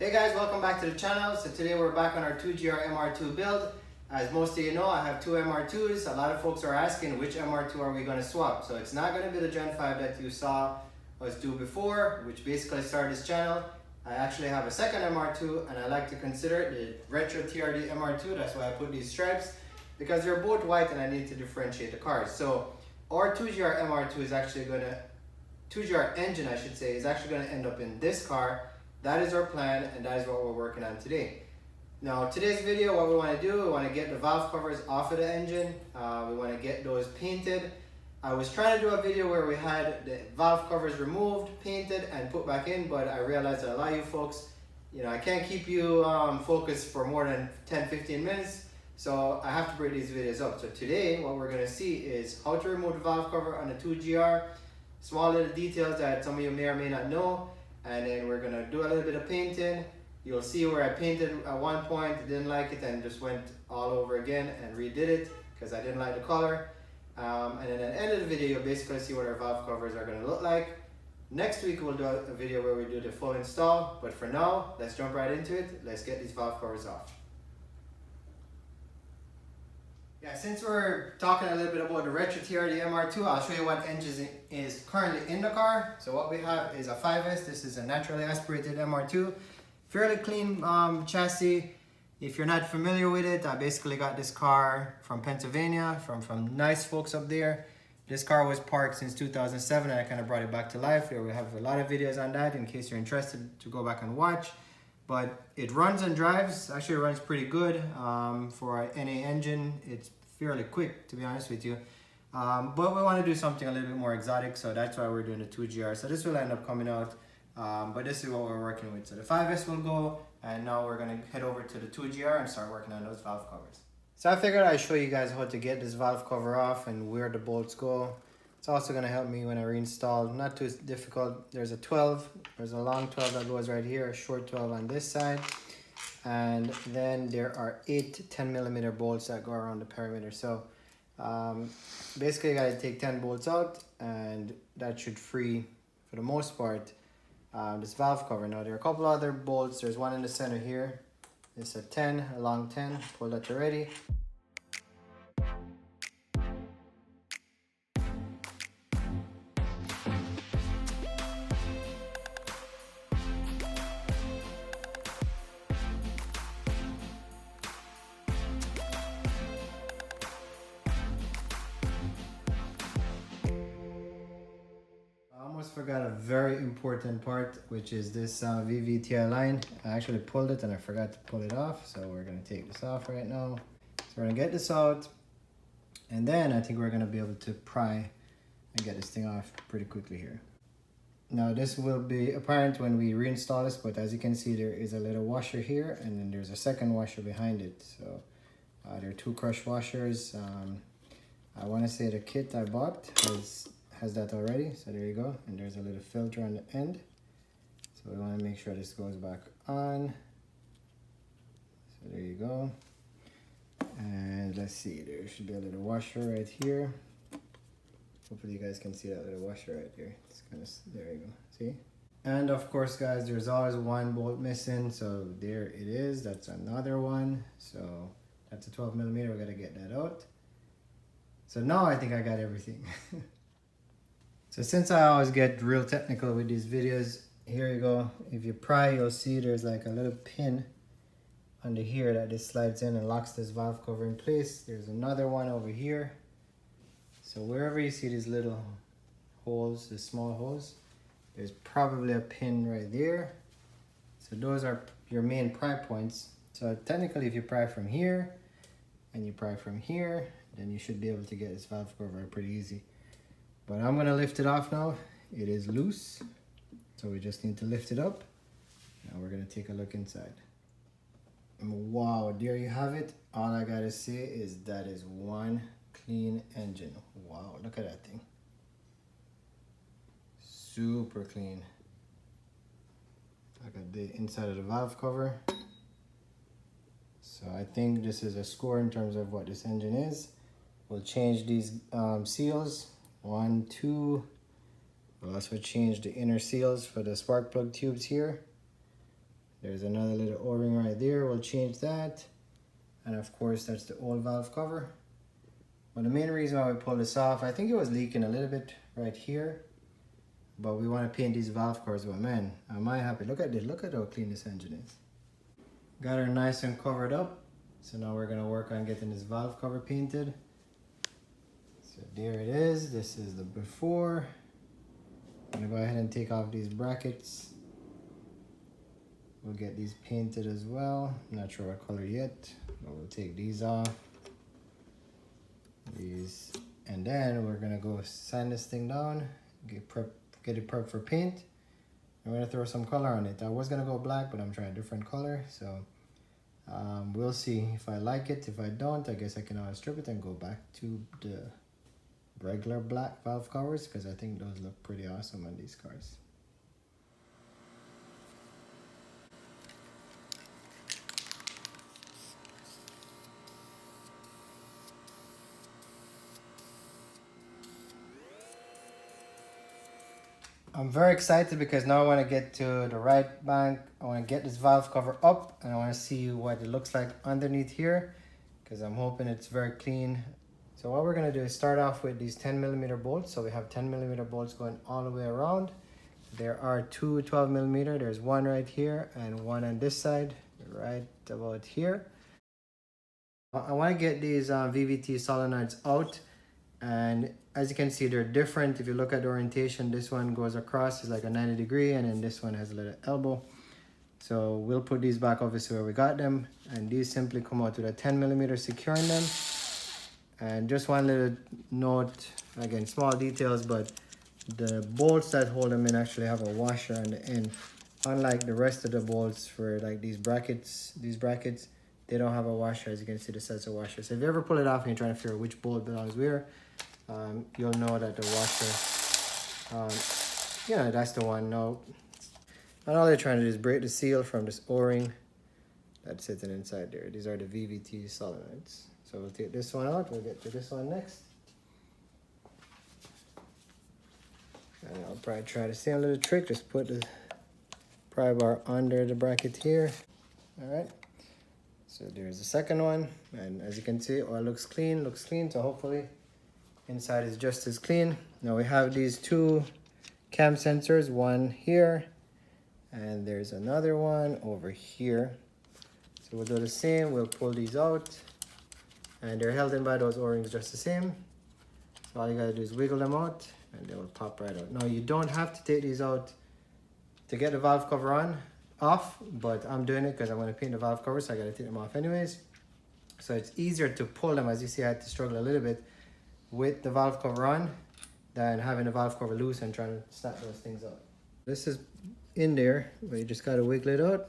Hey guys, welcome back to the channel. So today we're back on our 2GR MR2 build. As most of you know, I have two MR2s. A lot of folks are asking which MR2 are we going to swap. So it's not going to be the Gen 5 that you saw us do before, which basically started this channel. I actually have a second MR2 and I like to consider it the Retro TRD MR2. That's why I put these stripes, because they're both white and I need to differentiate the cars. So our 2GR MR2 is actually going to, 2GR engine I should say, is actually going to end up in this car. That is our plan, and that is what we're working on today. Now, today's video, what we want to do, we want to get the valve covers off of the engine. We want to get those painted. I was trying to do a video where we had the valve covers removed, painted, and put back in, but I realized that a lot of you folks, I can't keep you focused for more than 10-15 minutes, so I have to break these videos up. So today, what we're going to see is how to remove the valve cover on the 2GR, small little details that some of you may or may not know. And then we're gonna do a little bit of painting. You'll see where I painted at one point, didn't like it, and just went all over again and redid it because I didn't like the color. And then at the end of the video, you'll basically see what our valve covers are gonna look like. Next week, we'll do a video where we do the full install. But for now, let's jump right into it. Let's get these valve covers off. Yeah, since we're talking a little bit about the Retro TRD MR2, I'll show you what engine is currently in the car. So what we have is a 5S. This is a naturally aspirated MR2. Fairly clean chassis. If you're not familiar with it, I basically got this car from Pennsylvania, from nice folks up there. This car was parked since 2007 and I kind of brought it back to life. We have a lot of videos on that in case you're interested to go back and watch. But it runs and drives, actually runs pretty good for any engine. It's fairly quick, to be honest with you. But we want to do something a little bit more exotic, so that's why we're doing the 2GR. So this will end up coming out, but this is what we're working with. So the 5S will go, and now we're going to head over to the 2GR and start working on those valve covers. So I figured I'd show you guys how to get this valve cover off and where the bolts go. It's also going to help me when I reinstall. Not too difficult. There's a 12. There's a long 12 that goes right here, a short 12 on this side. And then there are 8 10mm bolts that go around the perimeter. So basically you got to take 10 bolts out and that should free, for the most part, this valve cover. Now there are a couple other bolts. There's one in the center here. It's a 10, a long 10. Pull that already. Forgot a very important part, which is this VVTI line. I actually pulled it and I forgot to pull it off, so we're going to take this off right now. So we're going to get this out, and then I think we're going to be able to pry and get this thing off pretty quickly here. Now this will be apparent when we reinstall this, but as you can see, there is a little washer here and then there's a second washer behind it. So there are 2 crush washers. I want to say the kit I bought has that already, so there you go, and there's a little filter on the end, so we want to make sure this goes back on. So there you go, and let's see, there should be a little washer right here. Hopefully you guys can see that little washer right there. It's kind of, there you go, see. And of course guys, there's always one bolt missing, so there it is. That's another one, so that's a 12mm. We got to get that out. So now I think I got everything. So since I always get real technical with these videos, here you go. If you pry, you'll see there's like a little pin under here that just slides in and locks this valve cover in place. There's another one over here. So wherever you see these little holes, the small holes, there's probably a pin right there. So those are your main pry points. So technically if you pry from here and you pry from here, then you should be able to get this valve cover pretty easy. But I'm going to lift it off now. It is loose, so we just need to lift it up. Now we're going to take a look inside. And wow, there you have it. All I got to say is that is one clean engine. Wow, look at that thing. Super clean. Look at the inside of the valve cover. So I think this is a score in terms of what this engine is. We'll change these seals. 1, 2, We'll also change the inner seals for the spark plug tubes here. There's another little O-ring right there. We'll change that. And of course, that's the old valve cover. But the main reason why we pulled this off, I think it was leaking a little bit right here. But we want to paint these valve covers. But man, am I happy. Look at this. Look at how clean this engine is. Got her nice and covered up. So now we're going to work on getting this valve cover painted. So there it is. This is the before. I'm going to go ahead and take off these brackets. We'll get these painted as well. I'm not sure what color yet, but we'll take these off. These, and then we're gonna go sand this thing down, get it prepped for paint. I'm gonna throw some color on it. I was gonna go black, but I'm trying a different color. So we'll see if I like it. If I don't, I guess I can always strip it and go back to the regular black valve covers, because I think those look pretty awesome on these cars. I'm very excited because now I want to get to the right bank. I want to get this valve cover up and I want to see what it looks like underneath here, because I'm hoping it's very clean. So what we're going to do is start off with these 10mm bolts. So we have 10mm bolts going all the way around. There are two 12mm. There's one right here and one on this side right about here. I want to get these VVT solenoids out. And as you can see, they're different. If you look at the orientation, this one goes across, is like a 90 degree, and then this one has a little elbow. So we'll put these back obviously where we got them, and these simply come out with a 10mm securing them. And just one little note, again, small details, but the bolts that hold them in actually have a washer on the end. Unlike the rest of the bolts for like these brackets, they don't have a washer. As you can see, this has a washer. So if you ever pull it off and you're trying to figure out which bolt belongs where, you'll know that the washer, yeah, that's the one. No, and all they're trying to do is break the seal from this O-ring that's sitting inside there. These are the VVT solenoids. So we'll take this one out. We'll get to this one next. And I'll probably try the same little trick. Just put the pry bar under the bracket here. All right. So there's the second one. And as you can see, oil looks clean. So hopefully inside is just as clean. Now we have these two cam sensors, one here, and there's another one over here. So we'll do the same. We'll pull these out. And they're held in by those O-rings just the same. So all you gotta do is wiggle them out and they will pop right out. Now you don't have to take these out to get the valve cover off, but I'm doing it because I'm gonna paint the valve cover, so I gotta take them off anyways. So it's easier to pull them. As you see, I had to struggle a little bit with the valve cover on than having the valve cover loose and trying to snap those things out. This is in there, but you just gotta wiggle it out.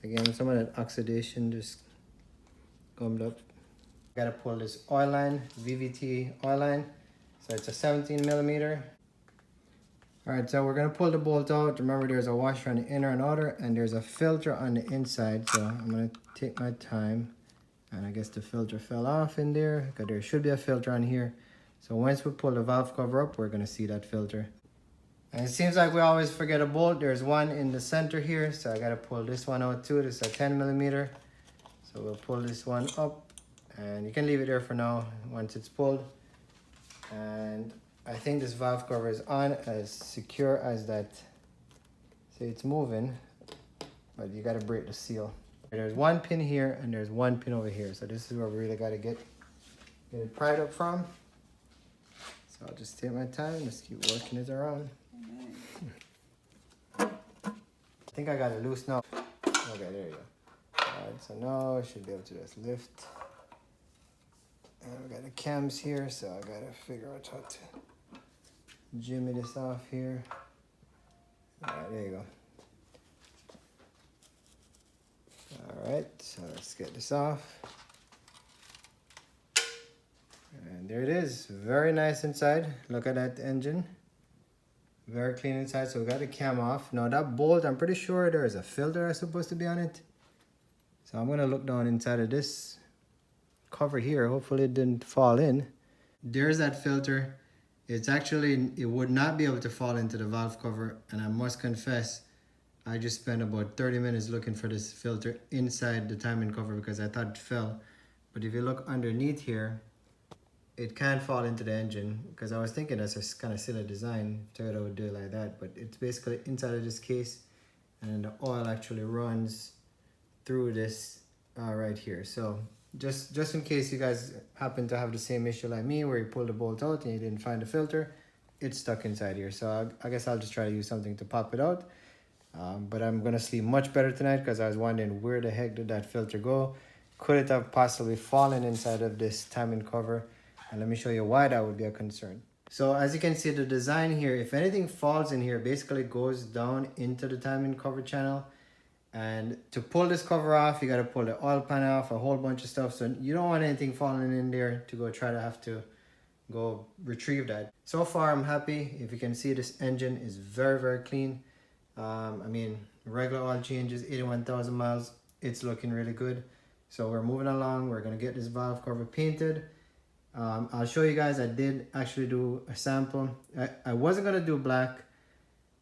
Again, some of that oxidation just gummed up. Gotta pull this oil line, VVT oil line. So it's a 17mm. All right, so we're gonna pull the bolt out. Remember, there's a washer on the inner and outer, and there's a filter on the inside. So I'm gonna take my time, and I guess the filter fell off in there, because there should be a filter on here. So once we pull the valve cover up, we're gonna see that filter. And it seems like we always forget a bolt. There's one in the center here, so I gotta pull this one out too. This is a 10mm. So we'll pull this one up. And you can leave it there for now once it's pulled. And I think this valve cover is on as secure as that. See, it's moving, but you gotta break the seal. There's one pin here and there's one pin over here. So this is where we really gotta get it pried up from. So I'll just take my time, just keep working it around. I think I got it loose now. Okay, there you go. All right, so now I should be able to just lift. And we got the cams here, so I gotta figure out how to jimmy this off here. All right, there you go. All right, so let's get this off. And there it is, very nice inside. Look at that engine. Very clean inside, so we got the cam off. Now that bolt, I'm pretty sure there is a filter that's supposed to be on it. So I'm gonna look down inside of this cover here. Hopefully it didn't fall in. There's that filter. It's actually, it would not be able to fall into the valve cover, and I must confess, I just spent about 30 minutes looking for this filter inside the timing cover because I thought it fell. But if you look underneath here, it can't fall into the engine because I was thinking that's a kind of silly design. Toyota would do it like that, but it's basically inside of this case, and the oil actually runs through this right here. So just in case you guys happen to have the same issue like me where you pull the bolt out and you didn't find the filter, it's stuck inside here. So I guess I'll just try to use something to pop it out. But I'm gonna sleep much better tonight because I was wondering where the heck did that filter go? Could it have possibly fallen inside of this timing cover? And let me show you why that would be a concern. So as you can see, the design here, if anything falls in here, basically goes down into the timing cover channel. And to pull this cover off, you got to pull the oil pan off, a whole bunch of stuff. So you don't want anything falling in there to go try to have to go retrieve that. So far, I'm happy. If you can see, this engine is very, very clean. I mean, regular oil changes, 81,000 miles. It's looking really good. So we're moving along. We're going to get this valve cover painted. I'll show you guys, I did actually do a sample. I wasn't going to do black.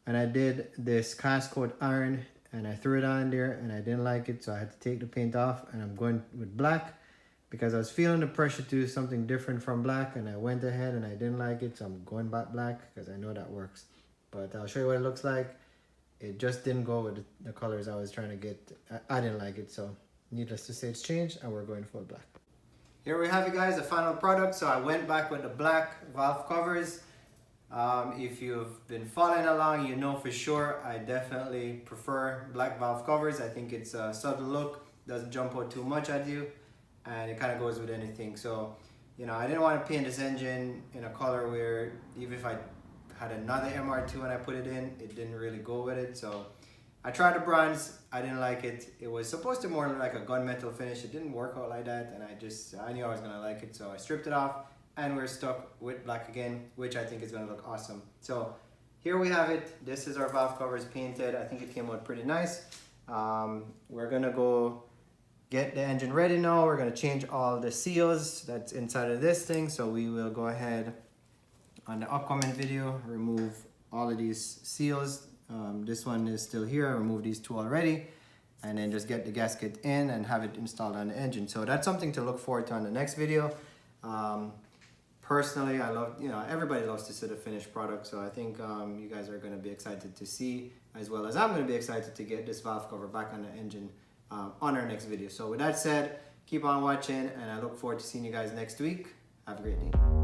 And I did this cast coat iron. And I threw it on there and I didn't like it. So I had to take the paint off. And I'm going with black. Because I was feeling the pressure to do something different from black. And I went ahead and I didn't like it. So I'm going back black. Because I know that works. But I'll show you what it looks like. It just didn't go with the colors I was trying to get. I didn't like it, so needless to say it's changed and we're going full black. Here we have it, guys, the final product. So I went back with the black valve covers. If you've been following along, you know for sure I definitely prefer black valve covers. I think it's a subtle look, doesn't jump out too much at you, and it kind of goes with anything. So, you know, I didn't want to paint this engine in a color where even if I had another MR2 and I put it in, it didn't really go with it. So I tried the bronze, I didn't like it. It was supposed to more like a gunmetal finish. It didn't work out like that, and I knew I was gonna like it, so I stripped it off and we're stuck with black again, which I think is gonna look awesome. So here we have it. This is our valve covers painted. I think it came out pretty nice. We're gonna go get the engine ready now. We're gonna change all the seals that's inside of this thing. So we will go ahead on the upcoming video, remove all of these seals. This one is still here. I removed these two already, and then just get the gasket in and have it installed on the engine. So that's something to look forward to on the next video. Personally, I love, you know, everybody loves to see the finished product. So I think you guys are gonna be excited to see, as well as I'm gonna be excited to get this valve cover back on the engine on our next video. So with that said, keep on watching, and I look forward to seeing you guys next week. Have a great day.